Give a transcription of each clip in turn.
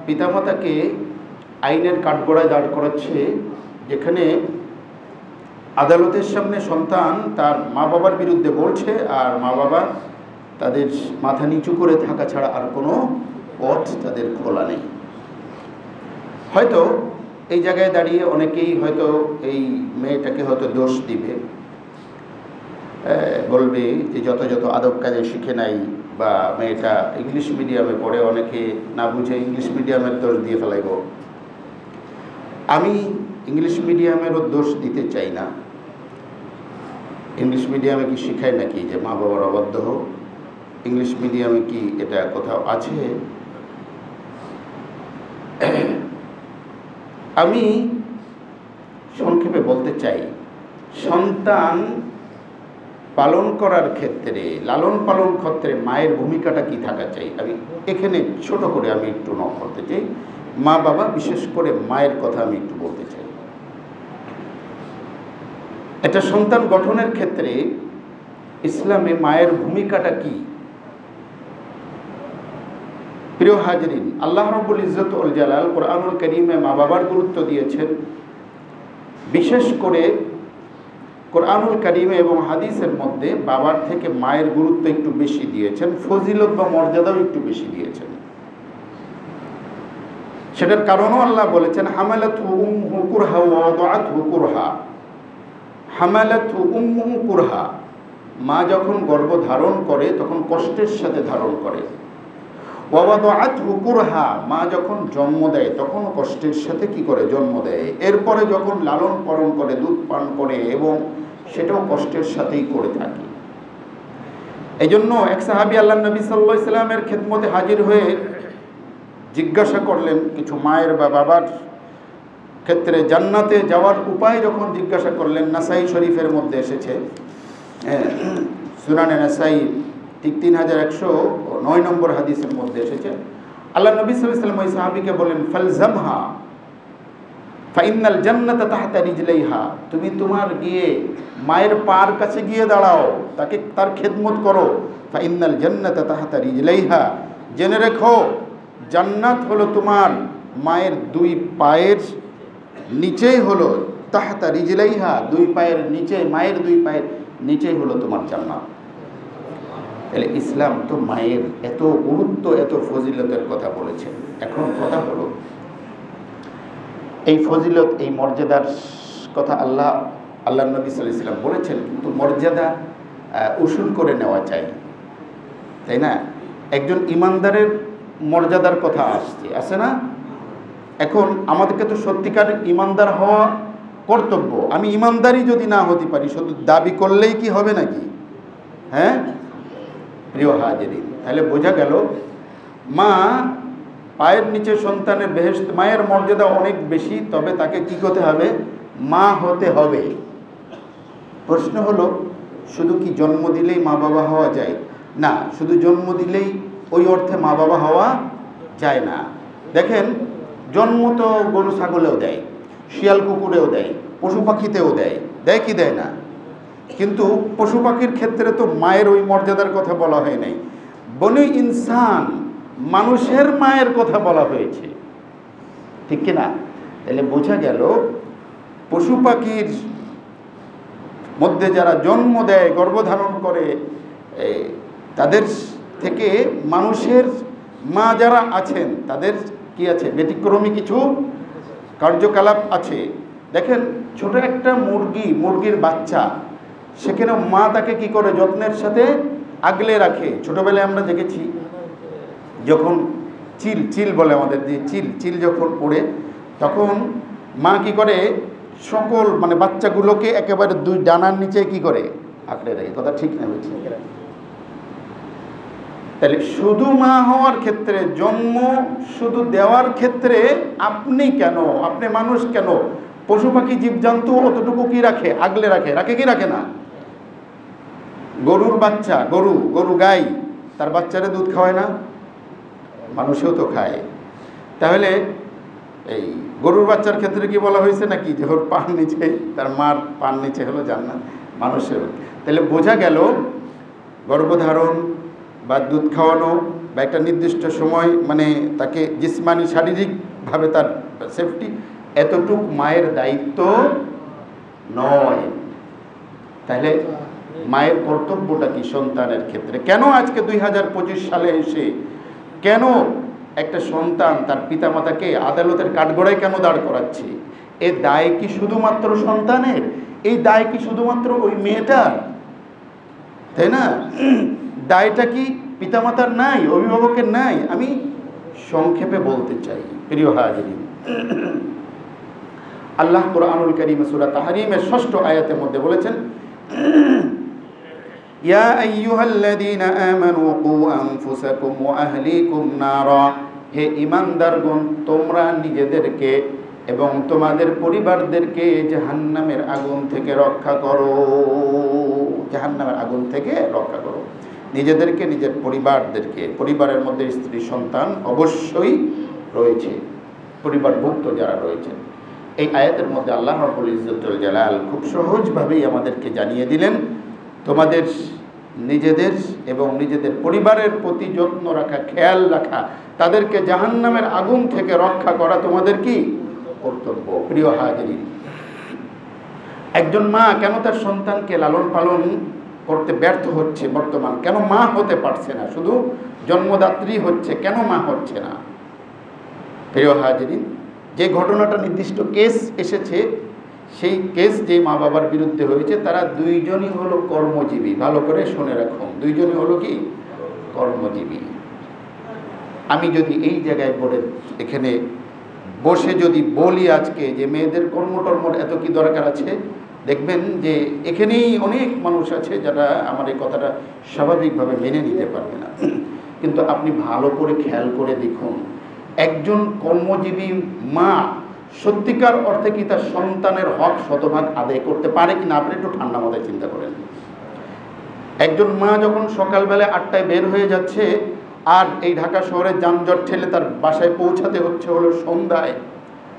পিতামাতাকে আইনের কাঠগড়ায় দাঁড় করাচ্ছে, যেখানে আদালতের সামনে সন্তান তার মা বাবার বিরুদ্ধে বলছে, আর মা বাবা তাদের মাথা নিচু করে থাকা ছাড়া আর কোনো পথ তাদের খোলা নেই। হয়তো এই জায়গায় দাঁড়িয়ে অনেকেই হয়তো এই মেয়েটাকে হয়তো দোষ দিবে, বলবে যে যত আদব কাজে শিখে নাই, বা মেয়েটা ইংলিশ মিডিয়ামে পড়ে, অনেকে না বুঝে ইংলিশ মিডিয়ামের দোষ দিয়ে ফেলাইব। আমি ইংলিশ মিডিয়ামেরও দোষ দিতে চাই না। ইংলিশ মিডিয়ামে কি শিখায় নাকি যে মা বাবার অবাধ্য হোক? ইংলিশ মিডিয়ামে কি এটা কোথাও আছে? আমি সংক্ষেপে বলতে চাই, সন্তান পালন করার ক্ষেত্রে, লালন পালন ক্ষেত্রে মায়ের ভূমিকাটা কি থাকা চাই, আমি এখানে ছোট করে আমি একটু নক করতে চাই। মা বাবা, বিশেষ করে মায়ের কথা আমি একটু বলতে চাই। এটা সন্তান গঠনের ক্ষেত্রে ইসলামে মায়ের ভূমিকাটা কি? প্রিয় হাজরিন, আল্লাহ রাব্বুল ইজ্জত ওয়াল জালাল কোরআনুল কারীমে মা বাবার গুরুত্ব দিয়েছেন। বিশেষ করে কোরআনুল কারীমে এবং হাদিসের মধ্যে বাবার থেকে মায়ের গুরুত্ব একটু বেশি দিয়েছেন, ফজিলত বা মর্যাদাও একটু বেশি দিয়েছেন। সেটার কারণও আল্লাহ বলেছেন, হামালাতহু উম্মুহু কুরহা ওয়া ওয়াদাআতহু কুরহা। হামালাতহু উম্মুহু কুরহা, মা যখন গর্ভ ধারণ করে তখন কষ্টের সাথে ধারণ করে। ওয়া ওয়াদাআতহু কুরহা, মা যখন জন্ম দেয় তখন কষ্টের সাথে কি করে জন্ম দেয়। এরপরে যখন লালন পালন করে, দুধ পান করে, এবং সেটাও কষ্টের সাথেই করে থাকে। এই জন্য এক সাহাবী আল্লাহ নবী সাল্লাল্লাহু আলাইহি সাল্লামের খেদমতে হাজির হয়ে জিজ্ঞাসা করলেন কিছু মায়ের বা বাবার ক্ষেত্রে জান্নাতে যাওয়ার উপায় যখন জিজ্ঞাসা করলেন, নাসাই শরীফের মধ্যে এসেছে, সুনানে নাসাই ঠিক 3109 নম্বর হাদিসের মধ্যে এসেছে। আল্লাহ নবী সাল্লাল্লাহু আলাইহি ওয়াসাল্লাম ওই সাহাবীকে বলেন, ফালজামহা ফাইন্নাল জান্নাতা তাহতা রিজলাইহা, তুমি তোমার গিয়ে মায়ের পার কাছে গিয়ে দাঁড়াও, তাকে তার খেদমত করো। ফাইন্নাল জান্নাতা তাহতা রিজলাইহা, জেনে রেখো জান্নাত হলো তোমার মায়ের দুই পায়ের নিচেই হলো, তাহতা রিজলাইহা, দুই পায়ের নিচে, মায়ের দুই পায়ের নিচেই হলো তোমার জান্নাত। তাহলে ইসলাম তো মায়ের এত গুরুত্ব, এত ফজিলতের কথা বলেছেন। এখন কথা হলো, এই ফজিলত, এই মর্যাদার কথা আল্লাহ নবী সাল্লাল্লাহু আলাইহি ওয়াসাল্লাম বলেছেন, কিন্তু মর্যাদা উসুল করে নেওয়া চাই, তাই না? একজন ইমানদারের মর্যাদার কথা আসছে না? এখন আমাদেরকে তো সত্যিকার ইমানদার হওয়া কর্তব্য। আমি ইমানদারই যদি না হতে পারি, শুধু দাবি করলেই কি হবে নাকি? হ্যাঁ প্রিয় হাজিরিন, তাহলে বোঝা গেল মা পায়ের নিচে সন্তানের বেহেশত, মায়ের মর্যাদা অনেক বেশি, তবে তাকে কি করতে হবে? মা হতে হবে। প্রশ্ন হলো, শুধু কি জন্ম দিলেই মা বাবা হওয়া যায়? না, শুধু জন্ম দিলেই ওই অর্থে মা বাবা হওয়া যায় না। দেখেন, জন্ম তো গরু ছাগলেও দেয়, শিয়াল কুকুরেও দেয়, পশু পাখিতেও দেয়, দেয় কি দেয় না? কিন্তু পশু পাখির ক্ষেত্রে তো মায়ের ওই মর্যাদার কথা বলা হয় নাই। বনি ইনসান, মানুষের মায়ের কথা বলা হয়েছে, ঠিক কিনা? তাহলে বোঝা গেল পশু পাখির মধ্যে যারা জন্ম দেয়, গর্ভধারণ করে, তাদের থেকে মানুষের মা যারা আছেন তাদের কি আছে? ব্যতিক্রমী কিছু কার্যকলাপ আছে। দেখেন, ছোট একটা মুরগির বাচ্চা, সেখানে মা তাকে কি করে? যত্নের সাথে আগলে রাখে। ছোটবেলায় আমরা দেখেছি, যখন চিল বলে আমাদের দিয়ে, চিল যখন পড়ে, তখন মা কি করে? সকল বাচ্চাগুলোকে একেবারে দুই ডানার নিচে কি করে? আঁকড়ে রাখে। কথা ঠিক না? বলছি। তাহলে শুধু মা হওয়ার ক্ষেত্রে, জন্ম শুধু দেওয়ার ক্ষেত্রে আপনি কেন, আপনি মানুষ কেন, পশু পাখি জীবজন্তু অতটুকু কি রাখে? আগলে রাখে কি রাখে না? গরুর বাচ্চা, গরু গাই তার বাচ্চারে দুধ খাওয়ায় না? মানুষেও তো খায়। তাহলে এই গরুর বাচ্চার ক্ষেত্রে কি বলা হয়েছে নাকি যে ওর পান নিচে, তার মার পান নিচে হলো জান্নাত? মানুষের। তাহলে বোঝা গেল গর্ভধারণ বা দুধ খাওয়ানো বা একটা নির্দিষ্ট সময় মানে তাকে জিসমানি শারীরিকভাবে তার সেফটি, এতটুক মায়ের দায়িত্ব নয়। তাহলে মায়ের কর্তব্যটা কি সন্তানের ক্ষেত্রে? কেন আজকে 2025 সালে এসে কেন একটা সন্তান তার পিতামাতাকে আদালতের কাঠগড়ায় কেন দাঁড় করাচ্ছে? এ দায় কি শুধুমাত্র সন্তানের? এই দায় কি শুধুমাত্র ওই মেয়েটার? তাই না? দায়টা কি পিতামাতার নাই, অভিভাবকের নাই? আমি সংক্ষেপে বলতে চাই প্রিয় হাজিরিন, আল্লাহ কুরআনুল কারীমে সূরা তাহরিমের 6ষ্ঠ আয়াতের মধ্যে বলেছেন, ইয়া আইয়ুহাল্লাযীনা আমানু কু আনফুসাকুম ওয়া আহলিকুম নারা, হে ঈমানদারগণ তোমরা নিজেদেরকে এবং তোমাদের পরিবারদেরকে জাহান্নামের আগুন থেকে রক্ষা করো। জাহান্নামের আগুন থেকে রক্ষা করো নিজেদেরকে, নিজের পরিবারদেরকে। পরিবারের মধ্যে স্ত্রী সন্তান অবশ্যই রয়েছে, পরিবারভুক্ত যারা রয়েছেন। এই আয়াতের মধ্যে আল্লাহ রাব্বুল ইজ্জতুল জালাল খুব সহজভাবেই আমাদেরকে জানিয়ে দিলেন, তোমাদের নিজেদের এবং নিজেদের পরিবারের প্রতি যত্ন রাখা, খেয়াল রাখা, তাদেরকে জাহান্নামের আগুন থেকে রক্ষা করা তোমাদের কি কর্তব্য। প্রিয় হাজিরিন, একজন মা কেন তার সন্তানকে লালন পালন করতে ব্যর্থ হচ্ছে বর্তমান? কেন মা হতে পারছে না? শুধু জন্মদাত্রী হচ্ছে, কেন মা হচ্ছে না? প্রিয় হাজিরিন, যে ঘটনাটা নির্দিষ্ট কেস এসেছে, সেই কেস যে মা বাবার বিরুদ্ধে হয়েছে তারা দুইজনই হলো কর্মজীবী। ভালো করে শুনে রাখুন, দুইজনই হলো কি কর্মজীবী। আমি যদি এই জায়গায় পড়ে এখানে বসে যদি বলি আজকে যে মেয়েদের কর্মটর্মর এত কি দরকার আছে, দেখবেন যে এখানেই অনেক মানুষ আছে যারা আমার এই কথাটা স্বাভাবিকভাবে মেনে নিতে পারবে না। কিন্তু আপনি ভালো করে খেয়াল করে দেখুন, একজন কর্মজীবী মা সত্যিকার অর্থে কি তার সন্তানের হক শতভাগ আদায় করতে পারে কিনা? আপনি একটু ঠান্ডা মাথায় চিন্তা করেন। একজন মা যখন সকালবেলা 8টায় বের হয়ে যাচ্ছে, আর এই ঢাকা শহরে যানজট ঠেলে তার বাসায় পৌঁছাতে হচ্ছে হলো সন্ধ্যায়,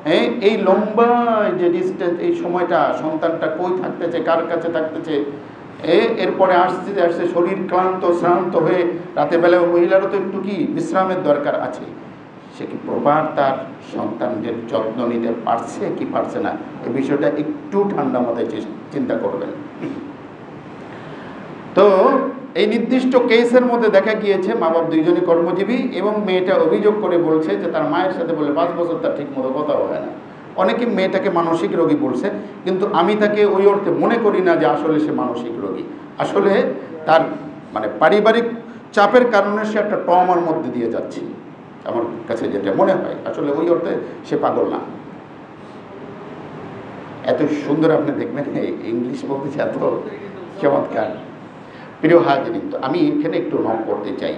হ্যাঁ, এই লম্বা যে ডিস্টেন্স, এই সময়টা সন্তানটা কই থাকতেছে, কার কাছে থাকতেছে, এরপরে আসতে আসতে শরীর ক্লান্ত শ্রান্ত হয়ে রাতে বেলায় মহিলারও তো একটু কি বিশ্রামের দরকার আছে। সে কি প্রপার তার সন্তানদের যত্ন নিতে পারছে কি পারছে না, এই বিষয়টা একটু ঠান্ডা মাথায় চিন্তা করবেন। তো এই নির্দিষ্ট কেসের মধ্যে দেখা গিয়েছে মা বাপ দুইজনই কর্মজীবী এবং মেয়েটা অভিযোগ করে বলছে যে তার মায়ের সাথে বলে 5 বছর তার ঠিক মতো কথা হয় না। অনেকে মেয়েটাকে মানসিক রোগী বলছে, কিন্তু আমি তাকে ওই অর্থে মনে করি না যে আসলে সে মানসিক রোগী। আসলে তার মানে পারিবারিক চাপের কারণে সে একটা ট্রমার মধ্যে দিয়ে যাচ্ছে, আমার কাছে যেটা মনে হয়। আসলে ওই অর্থে সে পাগল না। এত সুন্দর আপনি দেখবেন ইংলিশ বলতেছে, এত চমৎকার। প্রিয় হাজিরিন, তো আমি এখানে একটু নক করতে চাই।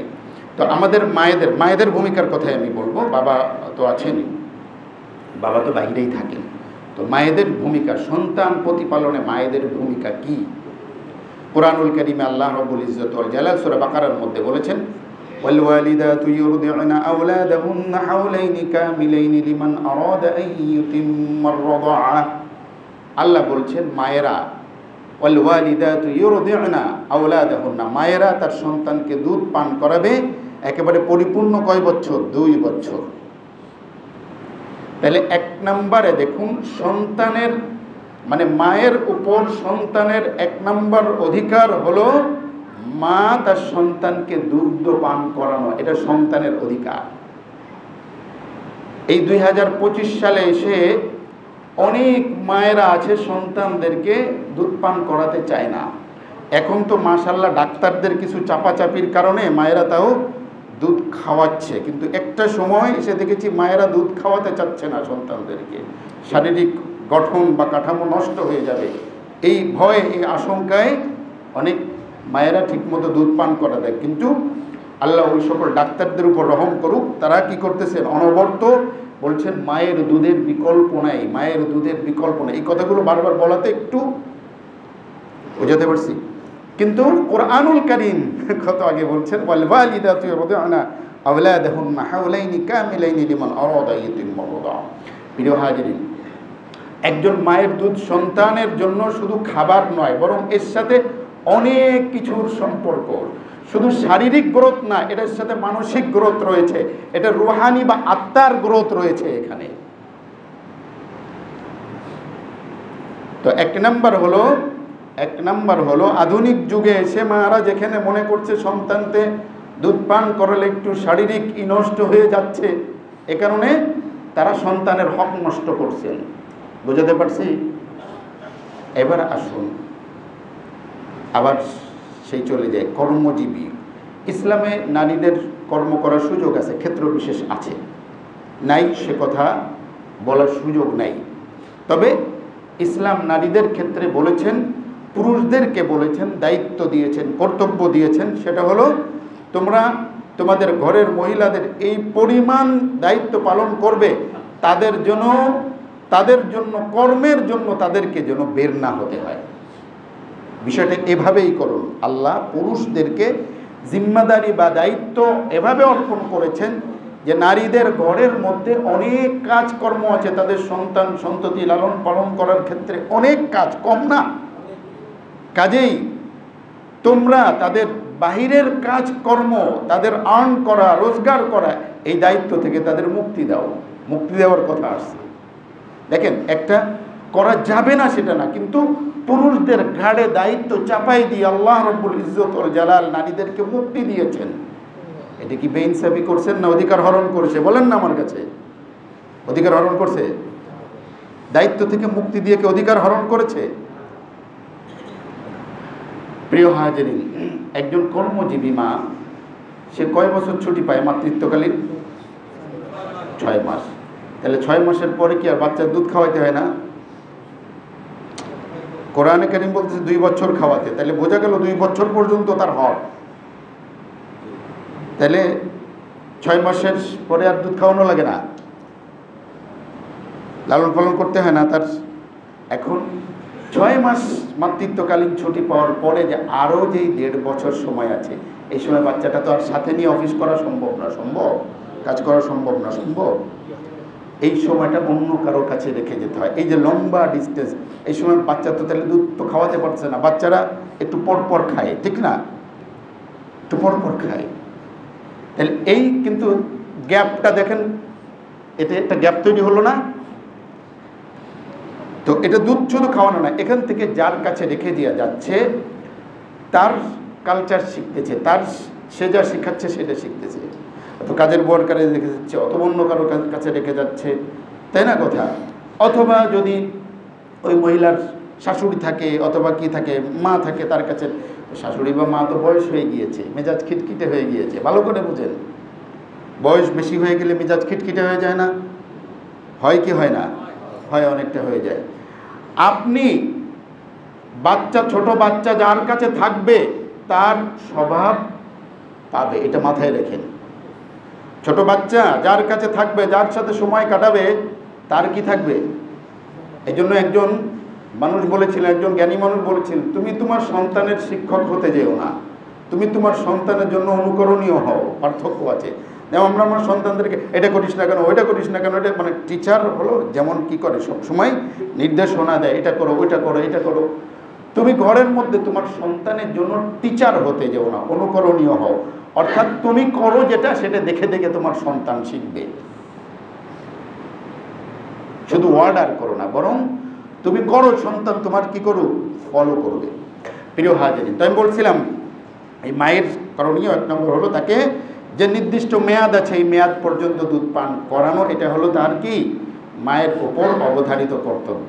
তো আমাদের মায়েদের ভূমিকার কথাই আমি বলবো। বাবা তো আছেনই, বাবা তো বাইরেই থাকেন। তো মায়েদের ভূমিকা, সন্তান প্রতিপালনে মায়েদের ভূমিকা কি? কুরআনুল কারীমে আল্লাহ রাব্বুল ইজ্জতুল জালাল সূরা বাকারার মধ্যে বলেছেন, ওয়াল ওয়ালিদাতু ইউরদি'না আওলাদাহুন্না হাওলাইনি কামিলাইনি লিমান আরাদা আন ইউতিম্মার রাদাআ। আল্লাহ বলছেন মায়েরা, ওয়াল ওয়ালিদাতু ইউরদি'না আওলাদাহুন্না, মায়েরা তার সন্তানকে দুধ পান করাবে একেবারে পরিপূর্ণ কয় বছর? 2 বছর। তাহলে 1 নম্বরে দেখুন, সন্তানের মানে মায়ের উপর সন্তানের 1 নম্বর অধিকার হলো মা তার সন্তানকে দুগ্ধ পান করানো, এটা সন্তানের অধিকার। এই 2025 সালে এসে অনেক মায়েরা আছে সন্তানদেরকে দুধ পান করাতে চায় না। এখন তো মাশাআল্লাহ ডাক্তারদের কিছু চাপাচাপির কারণে মায়েরা তাও দুধ খাওয়াচ্ছে, কিন্তু একটা সময় এসে দেখেছি মায়েরা দুধ খাওয়াতে চাচ্ছে না সন্তানদেরকে। শারীরিক গঠন বা কাঠামো নষ্ট হয়ে যাবে, এই ভয়ে, এই আশঙ্কায় অনেক মায়েরা ঠিকমতো দুধ পান করা দেয়। কিন্তু আল্লাহ ওই সকল ডাক্তারদের উপর রহম করুক, তারা কি করতেছেন? অনবরত বলছেন মায়ের দুধের বিকল্প নাই, মায়ের দুধের বিকল্প নাই। এই কথাগুলো বারবার বলাতে একটু বোঝাতে পারছি। কিন্তু কুরআনুল কারীম কত আগে বলছেন, ওয়াল ওয়ালিদাতু ইউরদি'না আওলাদাহুন্না হাওলাইনি কামিলাইনি লিমান আরাদা আন ইউতিম্মার রাদাআ। প্রিয় হাজিরিন, একজন মায়ের দুধ সন্তানের জন্য শুধু খাবার নয়, বরং এর সাথে অনেক কিছুর সম্পর্ক। শুধু শারীরিক গ্রোথ না, এটার সাথে মানসিক গ্রোথ রয়েছে, এটা রুহানি বা আত্মার গ্রোথ রয়েছে এখানে। তো এক নাম্বার হলো আধুনিক যুগে এসে মারা যেখানে মনে করছে সন্তানকে দুধ পান করালে একটু শারীরিক নষ্ট হয়ে যাচ্ছে, এ কারণে তারা সন্তানের হক নষ্ট করছেন। বুঝাতে পারছি? এবার আসুন আবার সেই চলে যায় কর্মজীবী। ইসলামে নারীদের কর্ম করার সুযোগ আছে, ক্ষেত্র বিশেষ আছে, নাই সে কথা বলার সুযোগ নাই। তবে ইসলাম নারীদের ক্ষেত্রে বলেছেন, পুরুষদেরকে বলেছেন, দায়িত্ব দিয়েছেন, কর্তব্য দিয়েছেন, সেটা হলো তোমরা তোমাদের ঘরের মহিলাদের এই পরিমাণ দায়িত্ব পালন করবে, তাদের জন্য কর্মের জন্য তাদেরকে যেন বের না হতে হয়। বিষয়টা এভাবেই করুন। আল্লাহ পুরুষদেরকে জিম্মাদারি বা দায়িত্ব এভাবে অর্পণ করেছেন যে নারীদের ঘরের মধ্যে অনেক কাজকর্ম আছে, তাদের সন্তান সন্ততি লালন পালন করার ক্ষেত্রে অনেক কাজ, কম না। কাজেই তোমরা তাদের বাহিরের কাজকর্ম, তাদের আর্ন করা, রোজগার করা, এই দায়িত্ব থেকে তাদের মুক্তি দাও। মুক্তি দেওয়ার কথা আসছে। দেখেন, একটা করা যাবে না সেটা না, কিন্তু পুরুষদের ঘাড়ে দায়িত্ব চাপাই দিয়ে আল্লাহ রব্বুল ইজ্জত ওয়াল জালাল নারীদেরকে মুক্তি দিয়েছেন। এটা কি বেইনসাফি করছেন না অধিকার হরণ করেছে? বলেন না আমার কাছে। অধিকার হরণ করছে? দায়িত্ব থেকে মুক্তি দিয়ে কি অধিকার হরণ করেছে? প্রিয় হাজিরিন, একজন কর্মজীবী মা সে কয় বছর ছুটি পায় মাতৃত্বকালীন? 6 মাস। তাহলে 6 মাসের পরে কি আর বাচ্চার দুধ খাওয়াইতে হয় না? কোরআনে কারীম বলতেছে 2 বছর খাওয়াতে। তাহলে বোঝা গেল 2 বছর পর্যন্ত তার হক। তাহলে 6 মাসের পরে আর দুধ খাওয়ানো লাগে না, লালন পালন করতে হয় না তার। এখন 6 মাস মাতৃত্বকালীন ছুটি পাওয়ার পরে যে আরও যেই 1.5 বছর সময় আছে, এই সময় বাচ্চাটা তো আর সাথে নিয়ে অফিস করা সম্ভব না, কাজ করা সম্ভব না। এই সময়টা অন্য কারোর কাছে রেখে যেতে হয়। এই যে লম্বা ডিস্টেন্স, এই সময় বাচ্চা তো তাহলে দুধ তো খাওয়াতে পারছে না। বাচ্চারা একটু পরপর খায়, ঠিক না? একটু পরপর খায়। তাহলে এই কিন্তু গ্যাপটা দেখেন, এটা একটা গ্যাপ তৈরি হলো না? তো এটা দুধ শুধু খাওয়ানো না, এখান থেকে যার কাছে রেখে দেওয়া যাচ্ছে তার কালচার শিখতেছে, সে যা শেখাচ্ছে সেটা শিখতেছে। তো কাজের বুয়ার কাছে রেখে যাচ্ছে, অথবা অন্য কারোর কাছে রেখে যাচ্ছে, তাই না কথা? অথবা যদি ওই মহিলার শাশুড়ি থাকে অথবা কি থাকে, মা থাকে তার কাছে। শাশুড়ি বা মা তো বয়স হয়ে গিয়েছে, মেজাজ খিটখিটে হয়ে গিয়েছে, ভালো করে বুঝেন। বয়স বেশি হয়ে গেলে মেজাজ খিটখিটে হয়ে যায় না? হয় কি হয় না? হয়, অনেকটা হয়ে যায়। আপনি ছোট বাচ্চা যার কাছে থাকবে তার স্বভাব পাবে, এটা মাথায় রেখেন। ছোট বাচ্চা যার কাছে থাকবে, যার সাথে সময় কাটাবে, তার কি থাকবে? এই জন্য একজন মানুষ বলেছিলেন, একজন জ্ঞানী মানুষ বলেছিলেন, তুমি তোমার সন্তানের শিক্ষক হতে যেও না, তুমি তোমার সন্তানের জন্য অনুকরণীয় হও। পার্থক্য আছে। যেমন আমরা আমার সন্তানদেরকে এটা করিস না কেন, ওইটা করিস না কেন, এটা মানে টিচার হলো যেমন কি করে সবসময় নির্দেশনা দেয়, এটা করো, ওইটা করো, এটা করো। তুমি ঘরের মধ্যে তোমার সন্তানের জন্য টিচার হতে যেও না, অনুকরণীয় হও। অর্থাৎ তুমি করো যেটা, সেটা দেখে দেখে তোমার সন্তান শিখবে। শুধু অর্ডার করো না, বরং তুমি করো, সন্তান তোমার কি করো, ফলো করবে। প্রিয় হাজিরিন, তো আমি বলছিলাম এই মায়ের করণীয় 1 নম্বর হলো তাকে যে নির্দিষ্ট মেয়াদ আছে এই মেয়াদ পর্যন্ত দুধ পান করানো। এটা হলো তার কি মায়ের উপর অবধারিত কর্তব্য।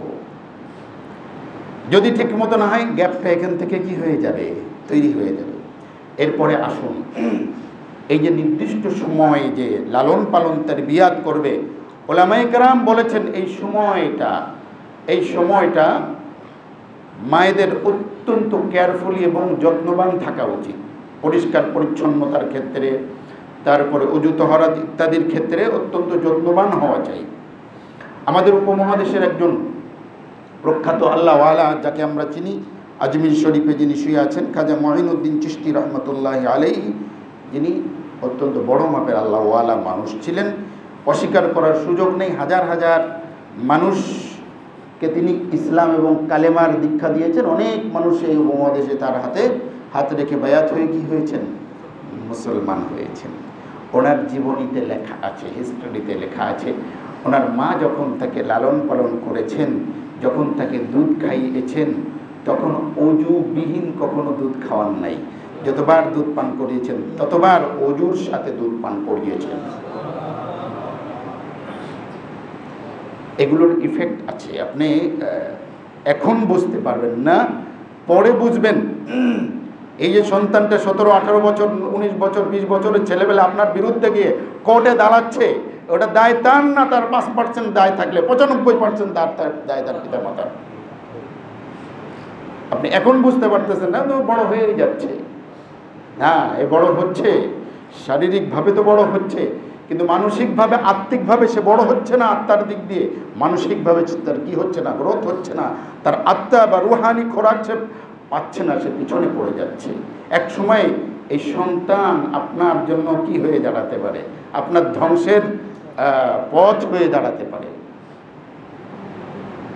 যদি ঠিক মতো না হয়, গ্যাপটা এখান থেকে কি হয়ে যাবে, তৈরি হয়ে যাবে। এরপরে আসুন, এই যে নির্দিষ্ট সময় যে লালন পালন তারবিয়াত করবে, ওলামায়ে কেরাম বলেছেন এই সময়টা মায়েদের অত্যন্ত কেয়ারফুলি এবং যত্নবান থাকা উচিত। পরিষ্কার পরিচ্ছন্নতার ক্ষেত্রে, তারপরে অজু তহরা ইত্যাদির ক্ষেত্রে অত্যন্ত যত্নবান হওয়া চাই। আমাদের উপমহাদেশের একজন প্রখ্যাত আল্লাহওয়ালা, যাকে আমরা চিনি, আজমির শরীফে যিনি শুয়ে আছেন, খাজা মঈনুদ্দিন চিশতি রহমতুল্লাহি আলাইহি, যিনি অত্যন্ত বড় মাপের আল্লাহওয়ালা মানুষ ছিলেন। অস্বীকার করার সুযোগ নেই। হাজার হাজার মানুষকে তিনি ইসলাম এবং কালেমার দীক্ষা দিয়েছেন। অনেক মানুষ এই উপমহাদেশে তার হাতে হাত রেখে বায়াত হয়ে কি হয়েছেন, মুসলমান হয়েছেন। ওনার জীবনীতে লেখা আছে, হিস্ট্রিতে লেখা আছে, ওনার মা যখন তাকে লালন পালন করেছেন, যখন তাকে দুধ খাইয়েছেন, তখন অজুবিহীন কখনো দুধ খাওয়ান নাই। যতবার দুধ পান করিয়েছেন ততবার অজুর সাথে দুধ পান করিয়েছেন। এগুলোর ইফেক্ট আছে, আপনি এখন বুঝতে পারবেন না, পরে বুঝবেন। এই যে সন্তানটা 17, 18 বছর, 19 বছর, 20 বছরের ছেলেবেলা আপনার বিরুদ্ধে গিয়ে কোর্টে দাঁড়াচ্ছে, ওটা দায় তার না, তার 5% দায় থাকলে 95% দায় তার পিতা মাতার। আপনি এখন বুঝতে পারতেছেন না, তো বড় হয়েই যাচ্ছে। হ্যাঁ, এ বড় হচ্ছে, শারীরিকভাবে তো বড় হচ্ছে, কিন্তু মানসিকভাবে, আত্মিকভাবে সে বড় হচ্ছে না। আত্মার দিক দিয়ে মানসিকভাবে তার কি হচ্ছে না, গ্রোথ হচ্ছে না, তার আত্মা বা রুহানি খোরাক সে পাচ্ছে না, সে পিছনে পড়ে যাচ্ছে। এক সময় এই সন্তান আপনার জন্য কি হয়ে দাঁড়াতে পারে, আপনার ধ্বংসের পথ হয়ে দাঁড়াতে পারে।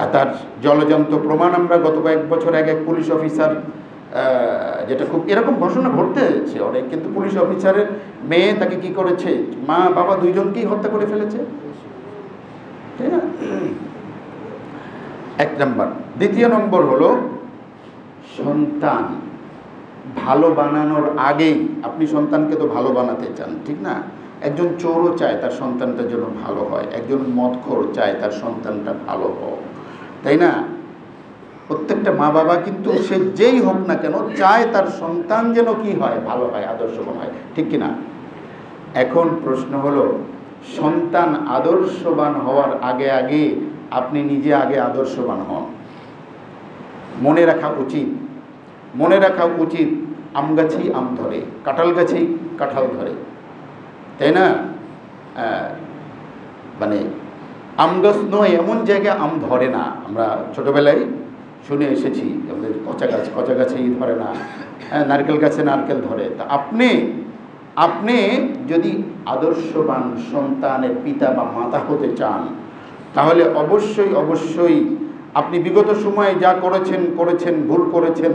আর তার জলজন্ত প্রমাণ আমরা গত কয়েক বছর আগে এক পুলিশ অফিসার, যেটা খুব এরকম ঘটনা ঘটতেছে অনেক, কিন্তু পুলিশ অফিসারের মেয়ে তাকে কি করেছে, মা বাবা দুইজনকেই হত্যা করে ফেলেছে, তাই না? এক নম্বর। দ্বিতীয় নম্বর হলো, সন্তান ভালো বানানোর আগেই, আপনি সন্তানকে তো ভালো বানাতে চান, ঠিক না? একজন চোরও চায় তার সন্তানটা যেন ভালো হয়, একজন মদখোর চায় তার সন্তানটা ভালো হোক, তাই না? প্রত্যেকটা মা বাবা কিন্তু সে যেই হোক না কেন চায় তার সন্তান যেন কি হয়, ভালো হয়, আদর্শবান হয়, ঠিক কিনা? এখন প্রশ্ন হলো, সন্তান আদর্শবান হওয়ার আগে আগে আপনি নিজে আগে আদর্শবান হন। মনে রাখা উচিত, আম গাছেই আম ধরে, কাঁঠাল গাছেই কাঁঠাল ধরে, তাই না? মানে আম গাছ নয় এমন জায়গায় আম ধরে না। আমরা ছোটোবেলায় শুনে এসেছি, আমাদের কচা গাছেই ধরে না, নারকেল গাছে নারকেল ধরে। তা আপনি যদি আদর্শবান সন্তানের পিতা বা মাতা হতে চান, তাহলে অবশ্যই আপনি বিগত সময়ে যা করেছেন, ভুল করেছেন,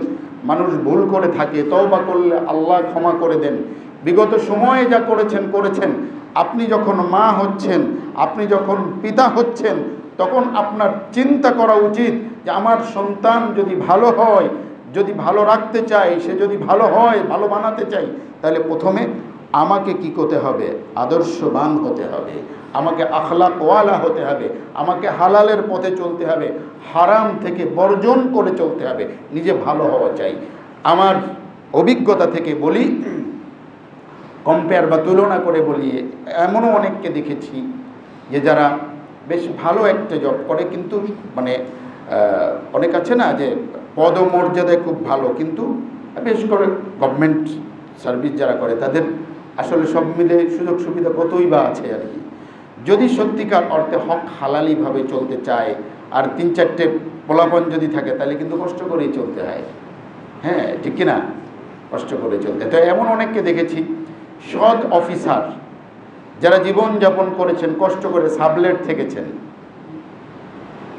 মানুষ ভুল করে থাকে, তওবা করলে আল্লাহ ক্ষমা করে দেন। বিগত সময়ে যা করেছেন, আপনি যখন মা হচ্ছেন, আপনি যখন পিতা হচ্ছেন, তখন আপনার চিন্তা করা উচিত যে আমার সন্তান যদি ভালো হয়, যদি ভালো রাখতে চাই, সে যদি ভালো হয়, ভালো বানাতে চাই, তাহলে প্রথমে আমাকে কি করতে হবে, আদর্শবান হতে হবে, আমাকে আখলাকওয়ালা হতে হবে, আমাকে হালালের পথে চলতে হবে, হারাম থেকে বর্জন করে চলতে হবে, নিজে ভালো হওয়া চাই। আমার অভিজ্ঞতা থেকে বলি, কম্পেয়ার বা তুলনা করে বলি, এমনও অনেককে দেখেছি যে যারা বেশ ভালো একটা জব করে, কিন্তু মানে অনেক আছে না যে পদমর্যাদায় খুব ভালো, কিন্তু বেশ করে গভর্নমেন্ট সার্ভিস যারা করে তাদের আসলে সব মিলে সুযোগ সুবিধা কতই বা আছে আর কি। যদি সত্যিকার অর্থে হক হালালিভাবে চলতে চায়, আর 3-4টে পোলাপন যদি থাকে, তাহলে কিন্তু কষ্ট করেই চলতে হয়। হ্যাঁ, ঠিক কিনা? কষ্ট করে চলতে। তো এমন অনেককে দেখেছি সৎ অফিসার যারা জীবনযাপন করেছেন, কষ্ট করে সাবলেট থেকেছেন,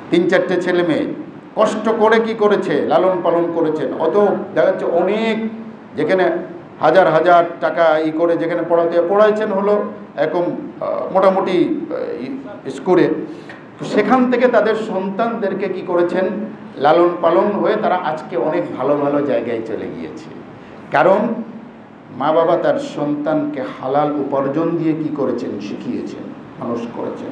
3-4টে ছেলে মেয়ে কষ্ট করে কি করেছে, লালন পালন করেছেন। অত দেখা যাচ্ছে অনেক, যেখানে হাজার হাজার টাকা করে যেখানে পড়াইছেন হলো এরকম মোটামুটি স্কুলে, সেখান থেকে তাদের সন্তানদেরকে কি করেছেন, লালন পালন হয়ে তারা আজকে অনেক ভালো ভালো জায়গায় চলে গিয়েছে। কারণ মা বাবা তার সন্তানকে হালাল উপার্জন দিয়ে কি করেছেন, শিখিয়েছেন, মানুষ করেছেন।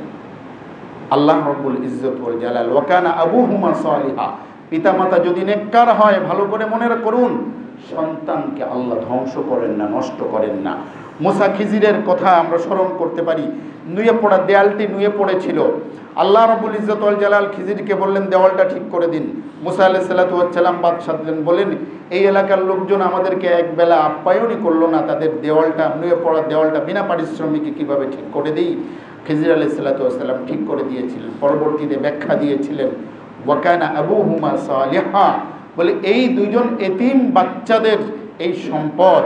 আল্লাহ রাব্বুল ইজ্জত ওয়াল জালাল, ওয়া কানা আবুহুমা সালিহা, পিতামাতা যদি নেককার হয়, ভালো করে মনে করুন, সন্তানকে আল্লাহ ধ্বংস করেন না, নষ্ট করেন না। মুসা খিজিরের কথা আমরা স্মরণ করতে পারি। দেয়ালটি নুয়ে পড়েছিল। আল্লাহ রাব্বুল ইজ্জত ওয়াল জালাল খিজিরকে বললেন, দেওয়ালটা ঠিক করে দিন। মুসা আলাইহিস সালাতু ওয়াস সালাম বাদ সাধলেন, বলেন এই এলাকার লোকজন আমাদেরকে একবেলা আপ্যায়নই করলো না, তাদের নুয়ে পড়া দেওয়ালটা বিনা পারিশ্রমিকে কীভাবে ঠিক করে দিই। খিজির আলাইহিস সালাতু ওয়াস সালাম ঠিক করে দিয়েছিলেন। পরবর্তীতে ব্যাখ্যা দিয়েছিলেন, ওয়া কানা আবুহুমা সালিহা, বলে এই দুইজন এতিম বাচ্চাদের এই সম্পদ,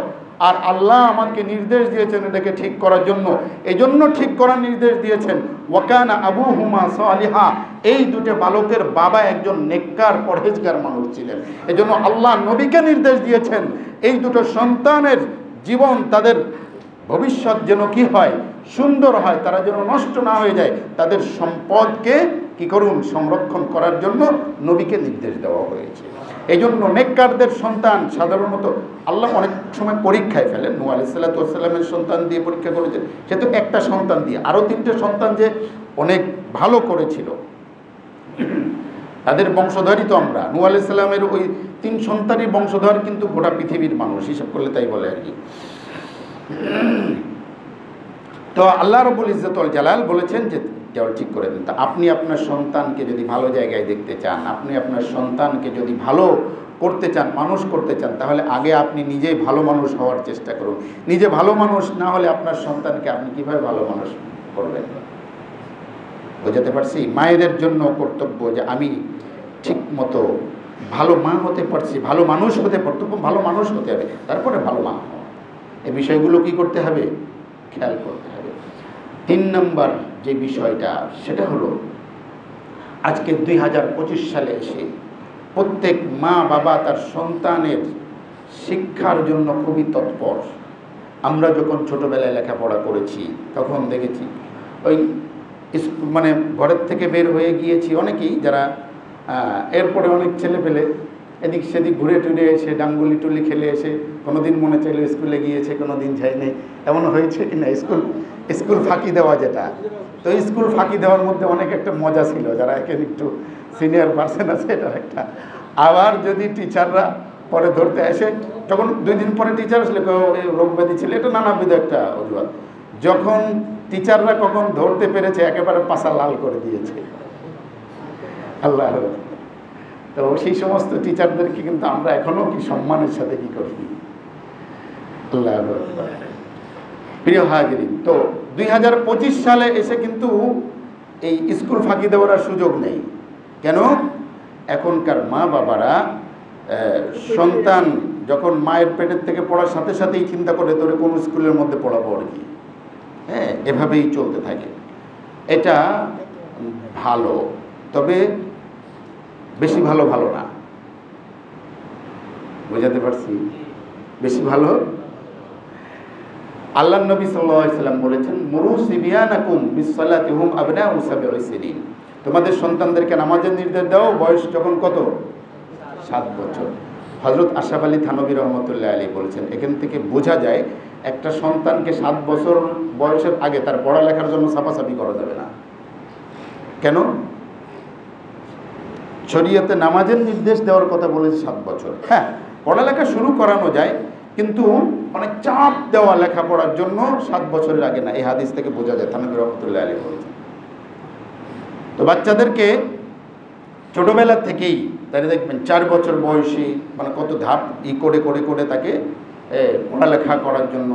আর আল্লাহ আমাকে নির্দেশ দিয়েছেন এটাকে ঠিক করার জন্য, এই জন্য ঠিক করার নির্দেশ দিয়েছেন। ওয়া কানা আবুহুমা সালিহা, এই দুটো বালকের বাবা একজন নেককার পরহেজগার মানুষ ছিলেন। এজন্য আল্লাহ নবীকে নির্দেশ দিয়েছেন এই দুটো সন্তানের জীবন, তাদের ভবিষ্যৎ যেন কি হয়, সুন্দর হয়, তারা যেন নষ্ট না হয়ে যায়, তাদের সম্পদকে কি করুন, সংরক্ষণ করার জন্য নবীকে নির্দেশ দেওয়া হয়েছে। এই জন্য নেককারদের সন্তান সাধারণত আল্লাহ অনেক সময় পরীক্ষায় ফেলেন। নূহ আলাইহিস সালাতু ওয়াস সালামের সন্তান দিয়ে পরীক্ষা করেছেন, সে তো একটা সন্তান দিয়ে, আরও 3টে সন্তান যে অনেক ভালো করেছিল, তাদের বংশধরই তো আমরা। নূহ আলাইহিস সালামের ওই 3 সন্তানই বংশধর, কিন্তু গোটা পৃথিবীর মানুষ হিসাব করলে তাই বলে আর কি। তো আল্লাহ রাব্বুল ইজ্জত ওয়াল জালাল বলেছেন যে দেওয়াল ঠিক করে দিন। তা আপনি আপনার সন্তানকে যদি ভালো জায়গায় দেখতে চান, আপনি আপনার সন্তানকে যদি ভালো করতে চান, মানুষ করতে চান, তাহলে আগে আপনি নিজেই ভালো মানুষ হওয়ার চেষ্টা করুন। নিজে ভালো মানুষ না হলে আপনার সন্তানকে আপনি কিভাবে ভালো মানুষ করবেন? বোঝাতে পারছি? মায়েদের জন্য কর্তব্য যে আমি ঠিক মতো ভালো মা হতে পারছি, ভালো মানুষ হতে প্রথম ভালো মানুষ হতে হবে, তারপরে ভালো মা হওয়া। এই বিষয়গুলো কি করতে হবে? খেয়াল করতে হবে। 3 নম্বর যে বিষয়টা, সেটা হলো আজকে 2025 সালে এসে প্রত্যেক মা বাবা তার সন্তানের শিক্ষার জন্য খুবই তৎপর। আমরা যখন ছোটোবেলায় লেখাপড়া করেছি তখন দেখেছি ওই মানে ঘরের থেকে বের হয়ে গিয়েছি অনেকেই, যারা এরপরে অনেক ছেলে পেলে এদিক সেদিক ঘুরে টুরে এসে ডাঙ্গুলি টুলি খেলে এসে কোনো দিন মনে চাইল স্কুলে গিয়েছে, কোনো দিন যায়নি, এমন হয়েছে কি না? স্কুল ফাঁকি দেওয়া, যেটা তো স্কুল ফাঁকি দেওয়ার মধ্যে অনেক একটা মজা ছিল, যারা এখানে একটু সিনিয়র পার্সন আছে এটার একটা। আবার যদি টিচাররা পরে ধরতে আসে, যখন 2 দিন পরে টিচার আসলে রোগ ব্যাধি ছিল, এটা নানাবিধ একটা অজুহাত। যখন টিচাররা কখন ধরতে পেরেছে, একেবারে পাছা লাল করে দিয়েছে। আল্লাহ, তো সেই সমস্ত টিচারদেরকে কিন্তু আমরা এখনো কি সম্মানের সাথে কি করি? আল্লাহ। প্রিয় হাজিরিন, তো 2025 সালে এসে কিন্তু এই স্কুল ফাঁকি দেওয়ার সুযোগ নেই। কেন? এখনকার মা বাবারা সন্তান যখন মায়ের পেটের থেকে পড়ার সাথে সাথেই চিন্তা করে তোরে কোন স্কুলের মধ্যে পড়াবো আর কি। হ্যাঁ, এভাবেই চলতে থাকে। এটা ভালো, তবে বেশি ভালো না। বোঝাতে পারছি? বেশি ভালো। আল্লাহর নবী সাল্লাল্লাহু আলাইহি সাল্লাম বলেছেন, মুরু সিবিয়ানাকুম বিসসালাতি হুম আবনাউ সাবঈ সিনিন। তোমাদের সন্তানদেরকে নামাজের নির্দেশ দাও বয়স যখন কত? 7 বছর। হযরত আশরাফ আলী থানভী রাহমাতুল্লাহি আলাইহি বলেছেন, এখান থেকে বোঝা যায় একটা সন্তানকে 7 বছর বয়সের আগে তার পড়ালেখার জন্য ছাপাছাপি করা যাবে না। কেন? শরীয়তে নামাজের নির্দেশ দেওয়ার কথা বলেছে 7 বছর। হ্যাঁ, পড়ালেখা শুরু করানো যায়, কিন্তু অনেক চাপ দেওয়া লেখাপড়ার জন্য 7 বছরের আগে না। এই হাদিস থেকে বোঝা যায়, থানভী রাহমাতুল্লাহি আলাইহি বলেছেন। তো বাচ্চাদেরকে ছোটবেলা থেকেই তাই দেখবেন 4 বছর বয়সী মানে কত ধাপ করে তাকে পড়ালেখা করার জন্য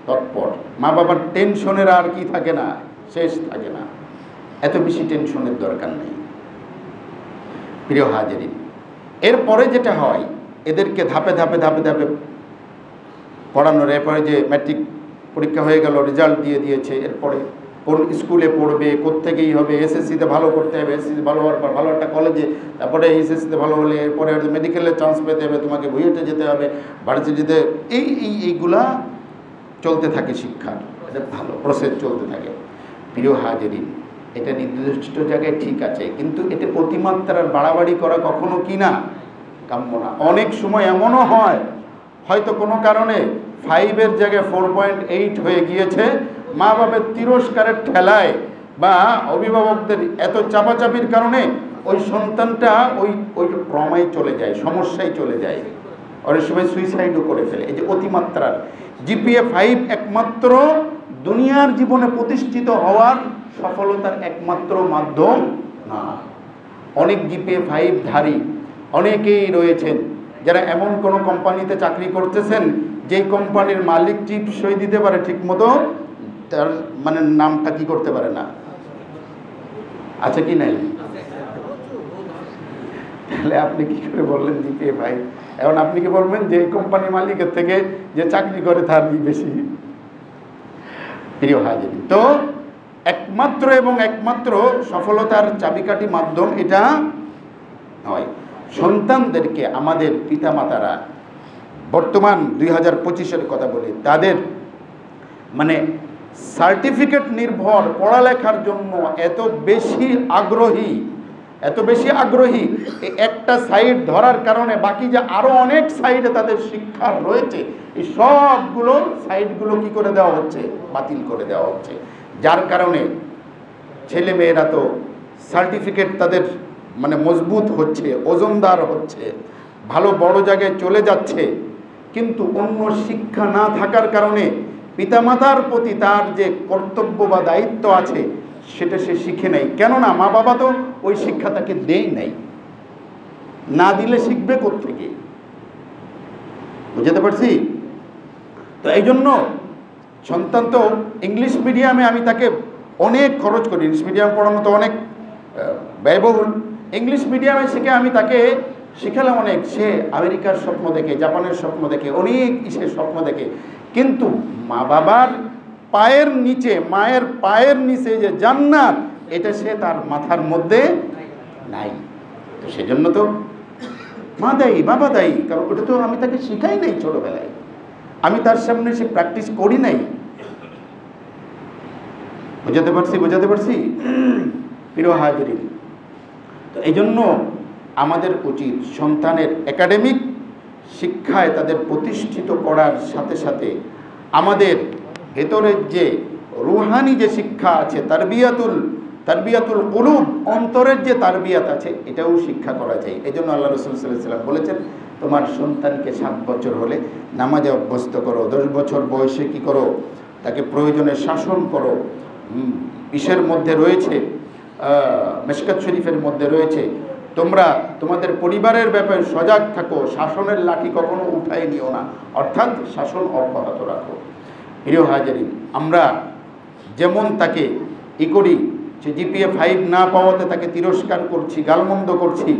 তৎপর। মা বাবার টেনশনের আর কি থাকে না, শেষ থাকে না। এত বেশি টেনশনের দরকার নেই। প্রিয় হাজিরিন, এরপরে যেটা হয়, এদেরকে ধাপে ধাপে পড়ানোর, এরপরে যে ম্যাট্রিক পরীক্ষা হয়ে গেল, রেজাল্ট দিয়ে দিয়েছে, এরপরে কোন স্কুলে পড়বে, কোত্থেকেই হবে, এসএসসিতে ভালো করতে হবে, এসএসসি ভালো হওয়ার পর ভালো একটা কলেজে, তারপরে এসএসসিতে ভালো হলে এরপরে মেডিকেলে চান্স পেতে হবে, তোমাকে বুয়েটে যেতে হবে, ভার্সিটিতে, এইগুলা চলতে থাকে। শিক্ষার এটা ভালো প্রসেস চলতে থাকে। প্রিয় হাজিরিন, এটা নির্দিষ্ট জায়গায় ঠিক আছে, কিন্তু এতে অতিমাত্রার বাড়াবাড়ি করা কখনো কি না, কাম্য না। অনেক সময় এমনও হয়, হয়তো কোনো কারণে 5-এর জায়গায় 4.8 হয়ে গিয়েছে, মা বাবার তিরস্কারের ঠেলায় বা অভিভাবকদের এত চাপাচাপির কারণে ওই সন্তানটা ওই প্রমায় চলে যায়, সমস্যায় চলে যায়, অনেক সময় সুইসাইডও করে ফেলে। এই যে অতিমাত্রার জিপিএ 5 একমাত্র দুনিয়ার জীবনে প্রতিষ্ঠিত হওয়ার সফলতার একমাত্র মাধ্যম না। অনেক জিপিএ 5 ধারী অনেকেই রয়েছেন যারা এমন কোনো কোম্পানিতে চাকরি করতেছেন যেই কোম্পানির মালিক টিপ সই দিতে পারে ঠিক মতো, তার মানে নামটা কি করতে পারে না। আছে কি নাই? তাহলে আপনি কি করে বললেন জিপিএ 5? এখন আপনি কি বলবেন যে কোম্পানির মালিকের থেকে যে চাকরি করে তার বেশি? প্রিয় হাজির, তো একমাত্র সফলতার চাবিকাঠি মাধ্যম এটা হয়। সন্তানদেরকে আমাদের পিতামাতারা বর্তমান 2025-এর কথা বলি, তাদের মানে সার্টিফিকেট নির্ভর পড়ালেখার জন্য এত বেশি আগ্রহী এই একটা সাইড ধরার কারণে বাকি যে আরো অনেক সাইডে তাদের শিক্ষার রয়েছে, এই সবগুলো সাইডগুলো কি করে দেওয়া হচ্ছে, বাতিল করে দেওয়া হচ্ছে। যার কারণে ছেলে মেয়েরা তো সার্টিফিকেট তাদের মানে মজবুত হচ্ছে, ওজনদার হচ্ছে, ভালো বড় জায়গায় চলে যাচ্ছে, কিন্তু অন্য শিক্ষা না থাকার কারণে পিতামাতার প্রতি তার যে কর্তব্য বা দায়িত্ব আছে সেটা সে শিখে নেয়। কেননা মা বাবা তো ওই শিক্ষা তাকে দেয় নাই, না দিলে শিখবে কোত্থেকে? বুঝতে পারছি? তো এই জন্য সন্তান তো ইংলিশ মিডিয়ামে আমি তাকে অনেক খরচ করি, ইংলিশ মিডিয়াম পড়ানো তো অনেক ব্যয়বহুল। ইংলিশ মিডিয়ামে শিখে আমি তাকে শিখালাম অনেক, সে আমেরিকার স্বপ্ন দেখে, জাপানের স্বপ্ন দেখে, অনেক ইসের স্বপ্ন দেখে, কিন্তু মা বাবার পায়ের নিচে, মায়ের পায়ের নিচে যে জান্নাত, এটা সে তার মাথার মধ্যে নাই। তো সেজন্য তো মা দায়ী, বাবা দায়ী, কারণ ওটা তো আমি তাকে শিখাই নাই ছোটবেলায়, আমি তার সামনে সে প্র্যাকটিস করি নাই। বোঝাতে পারছি প্রিয় হাজিরিন? তো এই জন্য আমাদের উচিত সন্তানের একাডেমিক শিক্ষায় তাদের প্রতিষ্ঠিত করার সাথে সাথে আমাদের ভেতরের যে রুহানি যে শিক্ষা আছে, তারবিয়াতুল কুলুব, অন্তরের যে তারবিয়াত আছে, এটাও শিক্ষা করা যায়। এই জন্য আল্লাহ রাসূল সাল্লাল্লাহু আলাইহি ওয়াসাল্লাম বলেছেন, তোমার সন্তানকে 7 বছর হলে নামাজে অভ্যস্ত করো, 10 বছর বয়সে কি করো, তাকে প্রয়োজনে শাসন করো। ইসের মধ্যে রয়েছে, মিশকাত শরীফের মধ্যে রয়েছে, তোমরা তোমাদের পরিবারের ব্যাপারে সজাগ থাকো, শাসনের লাঠি কখনো উঠায় নিও না, অর্থাৎ শাসন অব্যাহত রাখো। প্রিয় হাজিরিন, আমরা যেমন তাকে করি, সে জিপিএ 5 না পাওয়াতে তাকে তিরস্কার করছি, গালমন্দ করছি,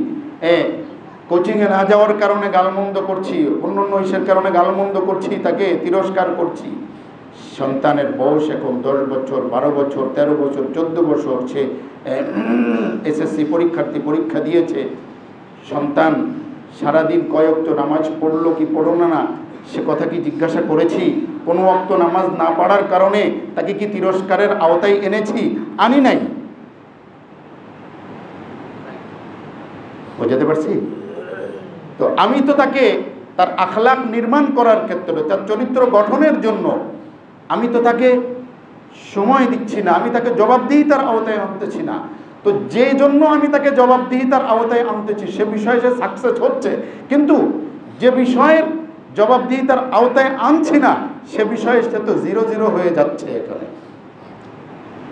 কোচিংয়ে না যাওয়ার কারণে গালমন্দ করছি, অন্য ইসের কারণে গালমন্দ করছি, তাকে তিরস্কার করছি। সন্তানের বয়স এখন 10 বছর, 12 বছর, 13 বছর, 14 বছর, সে এসএসসি পরীক্ষার্থী, পরীক্ষা দিয়েছে। সন্তান সারাদিন কয়েকত নামাজ পড়লো কি পড়ো না, সে কথা কি জিজ্ঞাসা করেছি? কোনো ওয়াক্ত নামাজ না পড়ার কারণে তাকে কি তিরস্কারের আওতায় এনেছি? আনি নাই। বোঝাতে পারছি? তো আমি তো তাকে তার আখলাক নির্মাণ করার ক্ষেত্রে, তার চরিত্র গঠনের জন্য আমি তো তাকে সময় দিচ্ছি না, আমি তাকে জবাবদিহিতার আওতায় আনতেছি না। তো যে জন্য আমি তাকে জবাবদিহিতার আওতায় আনতেছি সে বিষয়ে সে সাকসেস হচ্ছে, কিন্তু যে বিষয়ের জবাবদিহিতার আওতায় আনছি না সে বিষয়ে সে তো 0-0 হয়ে যাচ্ছে। এখানে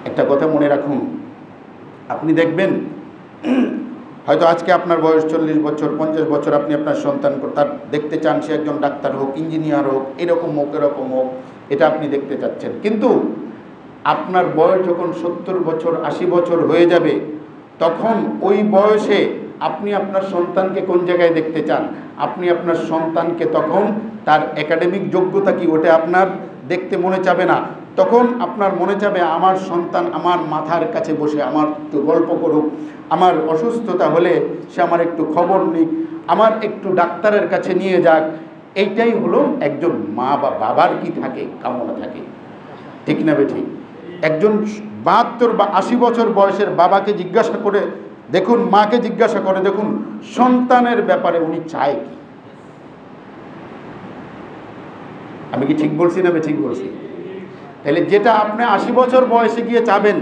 একটা কথা মনে রাখুন, আপনি দেখবেন হয়তো আজকে আপনার বয়স 40 বছর, 50 বছর, আপনি আপনার সন্তান তার দেখতে চান সে একজন ডাক্তার হোক, ইঞ্জিনিয়ার হোক, এরকম হোক, এটা আপনি দেখতে চাচ্ছেন, কিন্তু আপনার বয়স যখন 70 বছর, 80 বছর হয়ে যাবে, তখন ওই বয়সে আপনি আপনার সন্তানকে কোন জায়গায় দেখতে চান? আপনি আপনার সন্তানকে তখন তার একাডেমিক যোগ্যতা কি, ওটা আপনার দেখতে মনে চাবে না। তখন আপনার মনে চাবে আমার সন্তান আমার মাথার কাছে বসে আমার একটু গল্প করুক, আমার অসুস্থতা হলে সে আমার একটু খবর নিক, আমার একটু ডাক্তারের কাছে নিয়ে যাক। এইটাই হলো একজন মা বা বাবার কি থাকে, কামনা থাকে, ঠিক না বেঠিক? একজন 72 বা 80 বছর বয়সের বাবাকে জিজ্ঞাসা করে দেখুন, মাকে জিজ্ঞাসা করে দেখুন, সন্তানের ব্যাপারে উনি চায় কি। আমি কি ঠিক বলছি না ঠিক বলছি? তাহলে যেটা আপনি 80 বছর বয়সে গিয়ে চাবেন,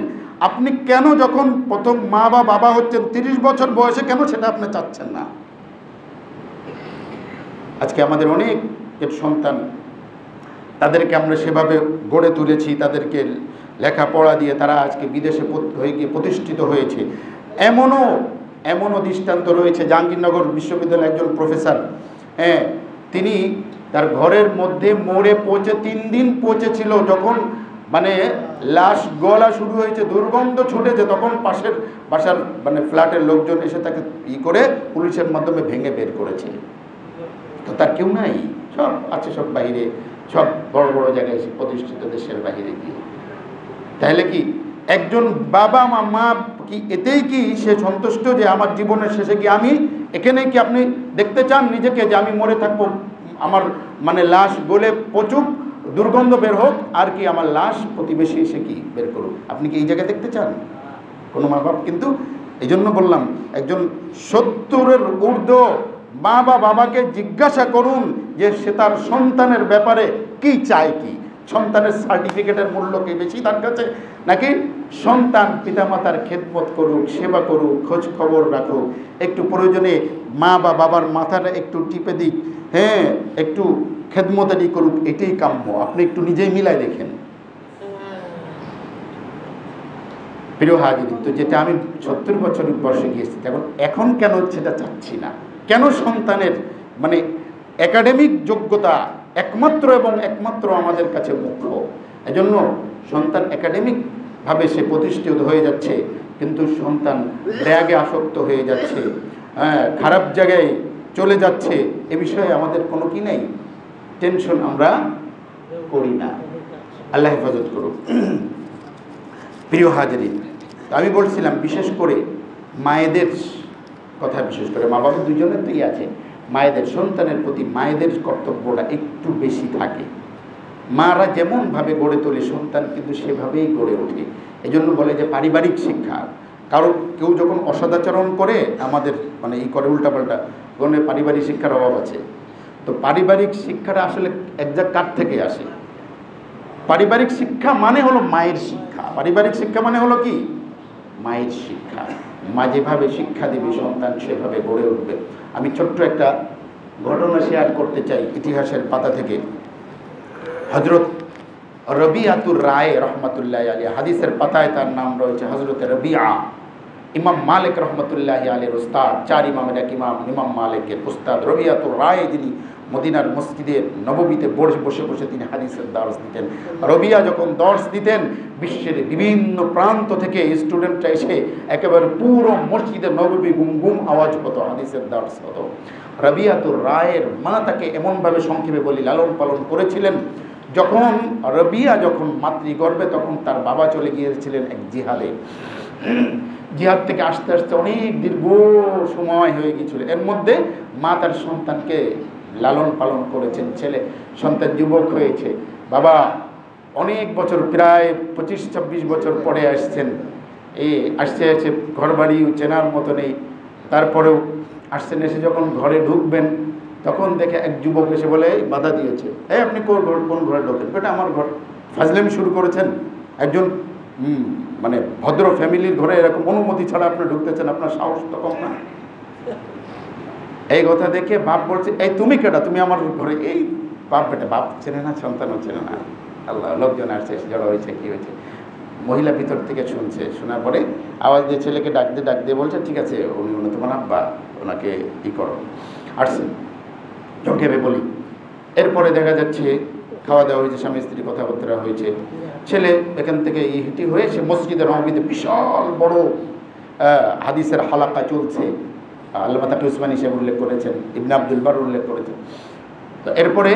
আপনি কেন যখন প্রথম মা বা বাবা হচ্ছেন 30 বছর বয়সে কেন সেটা আপনি চাচ্ছেন না? আজকে আমাদের অনেক সন্তান, তাদেরকে আমরা সেভাবে গড়ে তুলেছি, তাদেরকে লেখাপড়া দিয়ে তারা আজকে বিদেশে হয়ে গিয়ে প্রতিষ্ঠিত হয়েছে। এমনও দৃষ্টান্ত রয়েছে। জাহাঙ্গীরনগর বিশ্ববিদ্যালয়ের একজন প্রফেসর, তিনি তার ঘরের মধ্যে মরে পচে 3 দিন পচেছিল, যখন মানে লাশ গলা শুরু হয়েছে, দুর্গন্ধ ছুটেছে, তখন পাশের বাসার মানে ফ্ল্যাটের লোকজন এসে তাকে করে পুলিশের মাধ্যমে ভেঙে বের করেছে। তো তার কেউ নাই, সব আছে, সব বাইরে, সব বড় বড় জায়গায় প্রতিষ্ঠিত দেশের বাইরে গিয়ে। তাহলে কি একজন বাবা মা কি এতেই কি সে সন্তুষ্ট যে আমার জীবনের শেষে কি আমি এখানে কি আপনি দেখতে চান নিজেকে যে আমি মরে থাকবো আমার মানে লাশ গলে পচুক, দুর্গন্ধ বের হোক, আর কি আমার লাশ প্রতিবেশী এসে কি বের করুক। আপনি কি এই জায়গায় দেখতে চান? কোনো মা বাপ কিন্তু, এই জন্য বললাম, একজন 70-এর ঊর্ধ্ব মা বা বাবাকে জিজ্ঞাসা করুন যে সে তার সন্তানের ব্যাপারে কি চায়, কি সন্তানের সার্টিফিকেটের মূল্য কি বেশি তার কাছে, নাকি সন্তান পিতামাতার খেদমত করুক, সেবা করুক, খোঁজ খবর রাখুক, একটু প্রয়োজনে মা বা বাবার মাথাটা একটু টিপে দিক, হ্যাঁ একটু খেদমতারি করুক, এটাই কাম্য। আপনি একটু নিজেই মিলাই দেখেন। প্রিয় হাজির, তো যেটা আমি 70 বছর বয়সে গিয়েছি, এখন কেন সেটা চাচ্ছি না, কেন সন্তানের মানে একাডেমিক যোগ্যতা একমাত্র এবং একমাত্র আমাদের কাছে মুখ্য। এজন্য সন্তান একাডেমিকভাবে সে প্রতিষ্ঠিত হয়ে যাচ্ছে, কিন্তু সন্তান ব্যাগে আসক্ত হয়ে যাচ্ছে, হ্যাঁ খারাপ জায়গায় চলে যাচ্ছে, এ বিষয়ে আমাদের কোনো কি নেই, টেনশন আমরা করি না। আল্লাহ হেফাজত করুক। প্রিয় হাজরিন, আমি বলছিলাম বিশেষ করে মায়েদের কথা, বিশেষ করে মা বাবা দুজনের তো আছে, মায়েদের সন্তানের প্রতি মায়েদের কর্তব্যটা একটু বেশি থাকে। মারা যেমনভাবে গড়ে তোলে সন্তান কিন্তু সেভাবেই গড়ে ওঠে। এই জন্য বলে যে পারিবারিক শিক্ষা, কেউ যখন অসদাচরণ করে আমাদের মানে এই করে উল্টাপাল্টা, কোনো পারিবারিক শিক্ষার অভাব আছে। তো পারিবারিক শিক্ষাটা আসলে একজাক্ট কার থেকে আসে? পারিবারিক শিক্ষা মানে হলো মায়ের শিক্ষা। পারিবারিক শিক্ষা মানে হলো কি? মায়ের শিক্ষা। মা যেভাবে শিক্ষা দেবে সন্তান সেভাবে গড়ে উঠবে। আমি ছোট্ট একটা ঘটনা শেয়ার করতে চাই ইতিহাসের পাতা থেকে। হযরত রবিআতুর রায় রহমতুল্লাহি আলাইহি, হাদিসের পাতায় তার নাম রয়েছে হযরত রবিআ। ইমাম মালিক রহমতুল্লাহি আলাইহির উস্তাদ, 4 ইমামের এক ইমাম, ইমাম মালিকের উস্তাদ রবিআতুর রায়, যিনি মদিনার মসজিদের নববীতে বসে বসে তিনি হাদিসের দর্স দিতেন। রবিয়া যখন দর্স দিতেন, বিশ্বের বিভিন্ন প্রান্ত থেকে স্টুডেন্টরা এসে একেবারে পুরো মসজিদের নববী গুম গুম আওয়াজ হতো, হাদিসের দর্স হতো। রবিআতুর রায়ের মা তাকে এমনভাবে সংক্ষেপে বলি লালন পালন করেছিলেন, রবিয়া যখন মাতৃগর্ভে, তখন তার বাবা চলে গিয়েছিলেন এক জিহাদে। জিহাদ থেকে আসতে আসতে অনেক দীর্ঘ সময় হয়ে গিয়েছিল। এর মধ্যে মা তার সন্তানকে লালন পালন করেছেন। সন্তান যুবক হয়েছে, বাবা অনেক বছর, প্রায় 25-26 বছর পরে আসছেন। আসছে ঘর বাড়িও চেনার মতো নেই, তারপরেও আসছেন। এসে যখন ঘরে ঢুকবেন, তখন দেখে এক যুবক এসে বলে বাধা দিয়েছে, আপনি কোন ঘরে ঢোকেন? এটা আমার ঘর। ফাজলামি শুরু করেছেন। একজন মানে ভদ্র ফ্যামিলির ঘরে এরকম অনুমতি ছাড়া আপনি ঢুকতেছেন, আপনার সাহস তো কম না? এই কথা দেখে বাপ বলছে, তুমি কেটা, তুমি আমার ঘরে? এই বাপ চেনে না, সন্তানও চেনে না। আল্লাহ, লোকজন আসছে, জড়ো হয়েছে, কি হয়েছে? মহিলা ভিতর থেকে শুনছে, শোনার পরে আওয়াজ দিয়ে ছেলেকে ডাক দিয়ে বলছে, ঠিক আছে উনি তোমার আব্বা, ওনাকে ই করো। আসছেন, সংক্ষেপে বলি। এরপরে দেখা যাচ্ছে খাওয়া দাওয়া হয়েছে, স্বামী স্ত্রী কথাবার্তা হয়েছে। ছেলে এখান থেকে হেঁটে হয়ে সে মসজিদের নববীতে বিশাল বড় হাদিসের হালাকা চলছে। আল্লামা তাকি উসমানী হিসেবে উল্লেখ করেছেন, ইবনে আব্দুল বার উল্লেখ করেছেন। তো এরপরে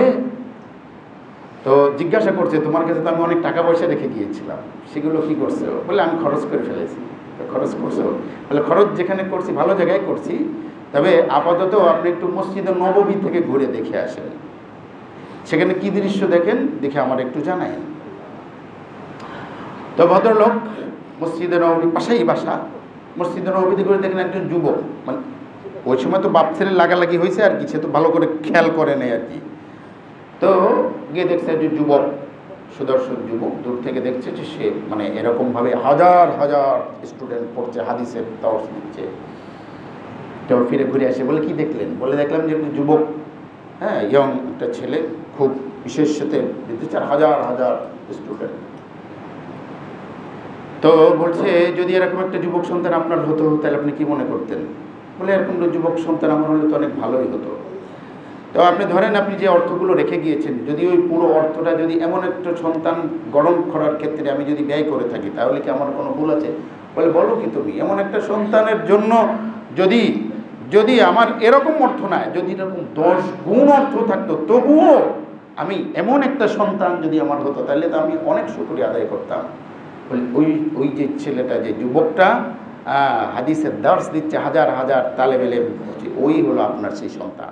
তো জিজ্ঞাসা করছে, তোমার কাছে তো আমি অনেক টাকা পয়সা রেখে গিয়েছিলাম, সেগুলো কি করছো? বলে আমি খরচ করে ফেলেছি। খরচ করছো? বলে খরচ যেখানে করছি ভালো জায়গায় করছি, তবে আপাতত আপনি একটু মসজিদের নববী থেকে ঘুরে দেখে আসেন, সেখানে কি দৃশ্য দেখেন দেখে আমার একটু জানাই। তো ভদ্রলোক মসজিদের নববী পাশেই বাসা, মসজিদের নববীতে ঘুরে দেখেন একজন যুবক, মানে ওই সময় তো বাপ ছেলে লাগালাগি হয়েছে আর কি, সে তো ভালো করে খেয়াল করে নেই আর কি। তো গিয়ে দেখছে যে যুবক, সুদর্শন যুবক, দূর থেকে দেখছে যে সে মানে এরকমভাবে হাজার হাজার স্টুডেন্ট পড়ছে, হাদিসের দর্স দিচ্ছে। তো ফিরে ঘুরে আসে, বলে কি দেখলেন? বলে দেখলাম যে একটা যুবক, ইয়ং একটা ছেলে, খুব বিশেষ সাথে দিচ্ছে, হাজার হাজার স্টুডেন্ট। তো বলছে, যদি এরকম একটা যুবক সন্তান আপনার হতো তাহলে আপনি কি মনে করতেন? বলে এরকম যুবক সন্তান আমার হলে তো অনেক ভালোই হতো। তো আপনি ধরেন, আপনি যে অর্থগুলো রেখে গিয়েছেন, যদি ওই পুরো অর্থটা যদি এমন একটা সন্তান গড়ন করার ক্ষেত্রে আমি যদি ব্যয় করে থাকি, তাহলে কি আমার কোনো ভুল আছে? বলে বলো কি তুমি, এমন একটা সন্তানের জন্য যদি আমার এরকম অর্থ নাই, যদি এরকম 10 গুণ অর্থ থাকতো, তবুও আমি এমন একটা সন্তান যদি আমার হতো, তাহলে তো আমি অনেক শুকরিয়া আদায় করতাম। বলে ওই যে ছেলেটা, যে যুবকটা, হাদিসের দার্স দিচ্ছে হাজার হাজার তালেব ইলম, ওই হলো আপনার সেই সন্তান।